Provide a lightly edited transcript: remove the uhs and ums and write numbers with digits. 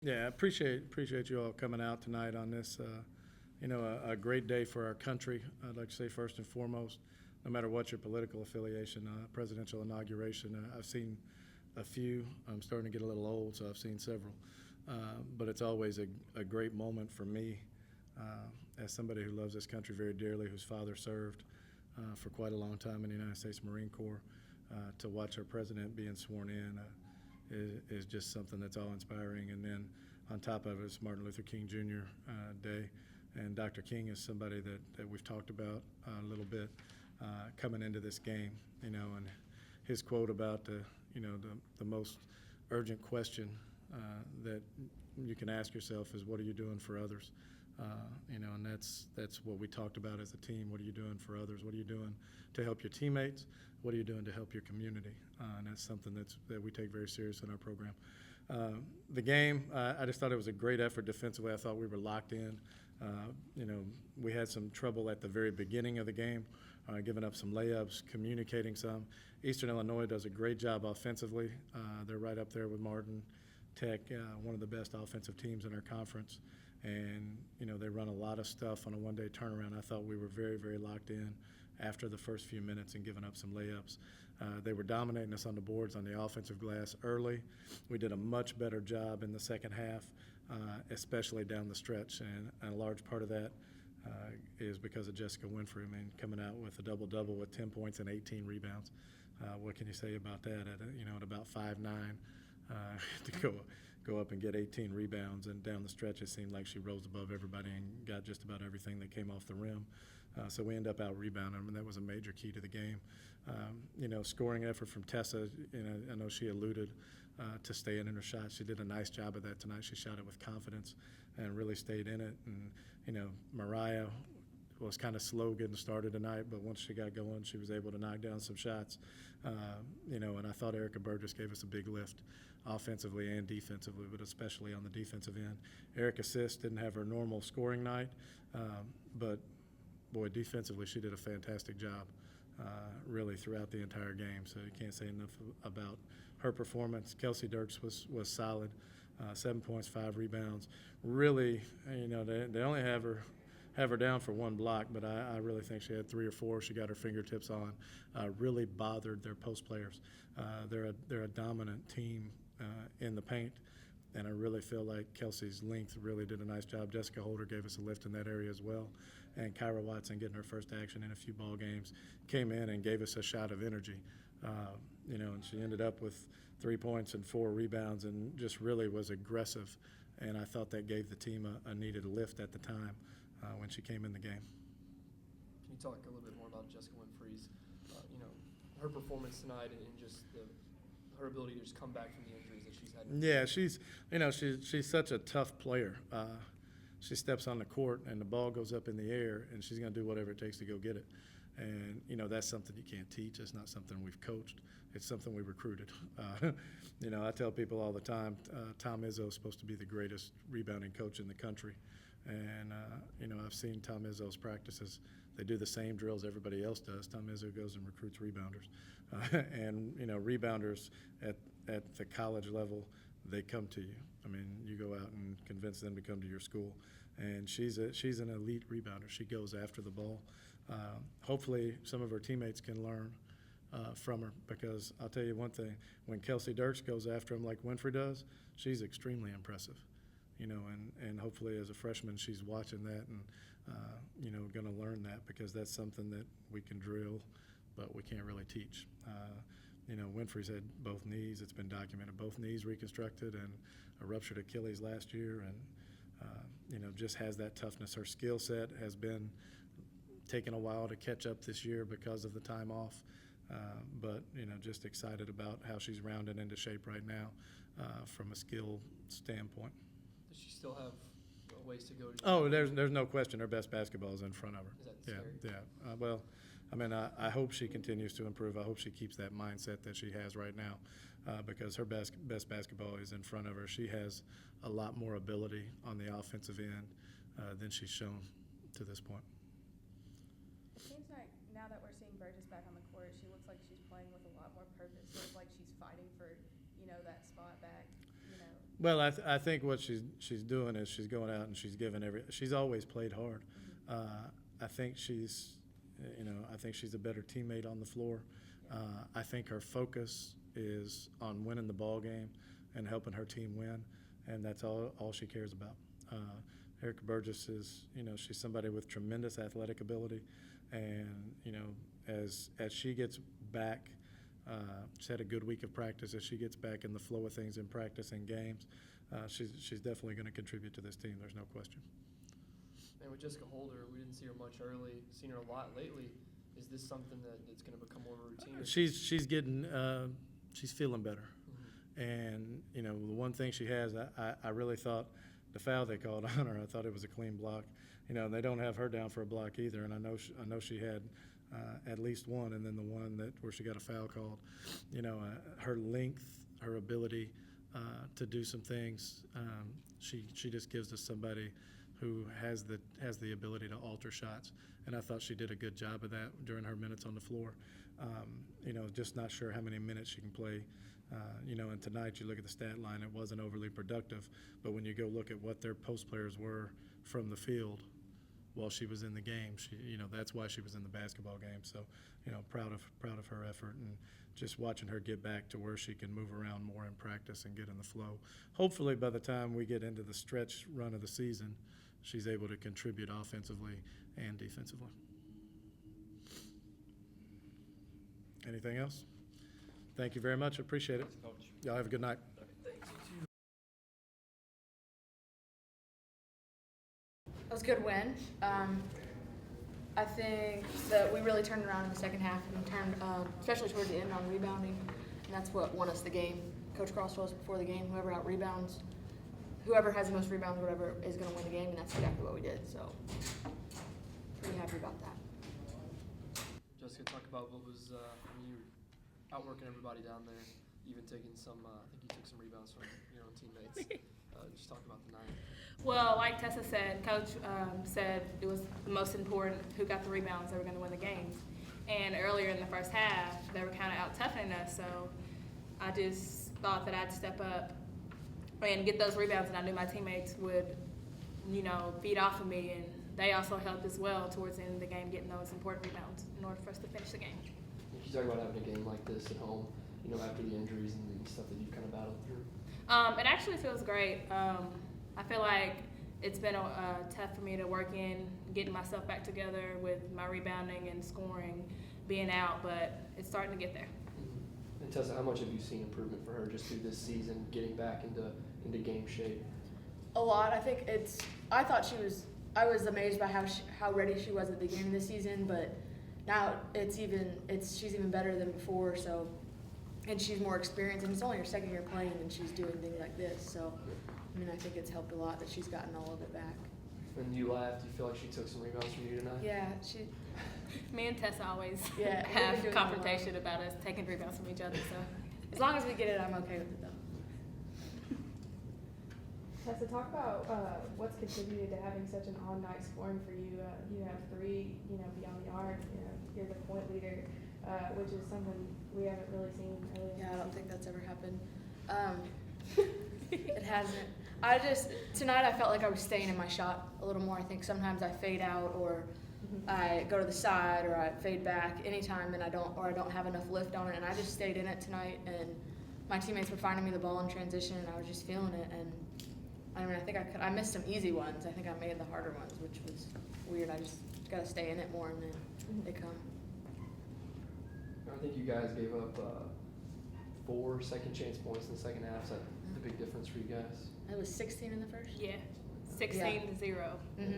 Yeah, I appreciate you all coming out tonight on this, a great day for our country. I'd like to say first and foremost, no matter what your political affiliation, presidential inauguration, I've seen a few. I'm starting to get a little old, so I've seen several. But it's always a great moment for me as somebody who loves this country very dearly, whose father served for quite a long time in the United States Marine Corps. To watch our president being sworn in is just something that's awe-inspiring. And then on top of it, it's Martin Luther King Jr. Day. And Dr. King is somebody that we've talked about a little bit coming into this game, and his quote about the most urgent question that you can ask yourself is, what are you doing for others? And that's what we talked about as a team. What are you doing for others? What are you doing to help your teammates? What are you doing to help your community? And that's something that we take very serious in our program. The game, I just thought it was a great effort defensively. I thought we were locked in. We had some trouble at the very beginning of the game, giving up some layups, communicating some. Eastern Illinois does a great job offensively. They're right up there with Martin Tech, one of the best offensive teams in our conference. And, they run a lot of stuff on a one-day turnaround. I thought we were very, very locked in after the first few minutes and giving up some layups. They were dominating us on the boards on the offensive glass early. We did a much better job in the second half, especially down the stretch. And a large part of that is because of Jessica Winfrey. Coming out with a double-double with 10 points and 18 rebounds. What can you say about that at about 5'9", to go up and get 18 rebounds, and down the stretch it seemed like she rose above everybody and got just about everything that came off the rim. So we end up out-rebounding them, and that was a major key to the game. Scoring effort from Tessa, I know she alluded to staying in her shot. She did a nice job of that tonight. She shot it with confidence and really stayed in it. And, Mariah was kind of slow getting started tonight, but once she got going, she was able to knock down some shots. And I thought Erica Burgess gave us a big lift offensively and defensively, but especially on the defensive end. Erica Sisk didn't have her normal scoring night, but, boy, defensively she did a fantastic job really throughout the entire game, so you can't say enough about her performance. Kelsey Dirks was solid, 7 points, 5 rebounds. Really, they only have her down for 1 block, but I really think she had 3 or 4. She got her fingertips on. Really bothered their post players. They're a dominant team in the paint, and I really feel like Kelsey's length really did a nice job. Jessica Holder gave us a lift in that area as well, and Kyra Watson, getting her first action in a few ball games, came in and gave us a shot of energy. And she ended up with 3 points and 4 rebounds, and just really was aggressive. And I thought that gave the team a needed lift at the time when she came in the game. Can you talk a little bit more about Jessica Winfrey's, her performance tonight and just her ability to just come back from the injuries that she's had? Yeah, she's such a tough player. She steps on the court and the ball goes up in the air, and she's going to do whatever it takes to go get it. And, that's something you can't teach. It's not something we've coached. It's something we recruited. I tell people all the time, Tom Izzo is supposed to be the greatest rebounding coach in the country. And, I've seen Tom Izzo's practices. They do the same drills everybody else does. Tom Izzo goes and recruits rebounders. And, rebounders at the college level, they come to you. You go out and convince them to come to your school. And she's an elite rebounder. She goes after the ball. Hopefully some of her teammates can learn from her, because I'll tell you one thing, when Kelsey Dirks goes after him like Winfrey does, she's extremely impressive. And hopefully as a freshman she's watching that and, going to learn that, because that's something that we can drill, but we can't really teach. Winfrey's had both knees. It's been documented. Both knees reconstructed and a ruptured Achilles last year, and, just has that toughness. Her skill set has been taking a while to catch up this year because of the time off. But, just excited about how she's rounded into shape right now from a skill standpoint. Does she still have ways to go? There's no question. Her best basketball is in front of her. Is that scary? Yeah. Well, I hope she continues to improve. I hope she keeps that mindset that she has right now, because her best basketball is in front of her. She has a lot more ability on the offensive end than she's shown to this point. It seems like now that we're seeing Burgess back on the court, she looks like she's playing with a lot more purpose. Looks like she's fighting for, that spot back, Well, I think what she's doing is she's going out and she's giving she's always played hard. I think she's a better teammate on the floor. I think her focus is on winning the ball game and helping her team win, and that's all she cares about. Erica Burgess is, she's somebody with tremendous athletic ability, and as she gets back, she's had a good week of practice. As she gets back in the flow of things in practice and games, she's definitely going to contribute to this team. There's no question. And with Jessica Holder, we didn't see her much early, seen her a lot lately. Is this something that's going to become more of a routine? She's getting she's feeling better, Mm-hmm. and the one thing she has, I really thought the foul they called on her, I thought it was a clean block. They don't have her down for a block either, and I know she had at least one, and then the one where she got a foul called. Her length, her ability to do some things, she just gives us somebody who has the ability to alter shots, and I thought she did a good job of that during her minutes on the floor. Just not sure how many minutes she can play. And tonight you look at the stat line, it wasn't overly productive, but when you go look at what their post players were from the field while she was in the game, that's why she was in the basketball game. So, proud of her effort, and just watching her get back to where she can move around more in practice and get in the flow. Hopefully by the time we get into the stretch run of the season, she's able to contribute offensively and defensively. Anything else? Thank you very much. I appreciate it. Y'all have a good night. It was a good win. I think that we really turned around in the second half and turned, especially towards the end, on rebounding, and that's what won us the game. Coach Cross told us before the game, whoever out-rebounds, whoever has the most rebounds, whatever, is going to win the game, and that's exactly what we did. So, pretty happy about that. Jessica, talk about what was, you were outworking everybody down there, even taking some, I think you took some rebounds from your own teammates. Just talk about the night. Well, like Tessa said, Coach said it was the most important who got the rebounds that were going to win the games. And earlier in the first half, they were kind of out-toughening us, so I just thought that I'd step up and get those rebounds, and I knew my teammates would, feed off of me, and they also helped as well towards the end of the game, getting those important rebounds in order for us to finish the game. You talk about having a game like this at home, after the injuries and the stuff that you've kind of battled through. It actually feels great. I feel like it's been tough for me to work in getting myself back together with my rebounding and scoring, being out, but it's starting to get there. Mm-hmm. And Tessa, how much have you seen improvement for her just through this season, getting back into game shape? A lot. I was amazed by how ready she was at the beginning of the season, but now she's even better than before. So, and she's more experienced, and it's only her second year playing, and she's doing things like this. So, I think it's helped a lot that she's gotten all of it back. And you laughed. You feel like she took some rebounds from you tonight? Yeah, Me and Tessa always Yeah, have doing confrontation about us taking rebounds from each other. So as long as we get it, I'm okay with it though. Tessa, talk about what's contributed to having such an on-night scoring for you. You have three, beyond the arc. You're the point leader, which is something we haven't really seen earlier. Yeah, I don't think that's ever happened. It hasn't. Tonight I felt like I was staying in my shot a little more. I think sometimes I fade out, or I go to the side, or I fade back anytime, and I don't have enough lift on it, and I just stayed in it tonight, and my teammates were finding me the ball in transition, and I was just feeling it, and I think I missed some easy ones. I think I made the harder ones, which was weird. I just got to stay in it more, and then they come. I think you guys gave up 4 second chance points in the second half. Is that a big difference for you guys? It was 16 in the first? yeah, 16 to 0. Mm-hmm.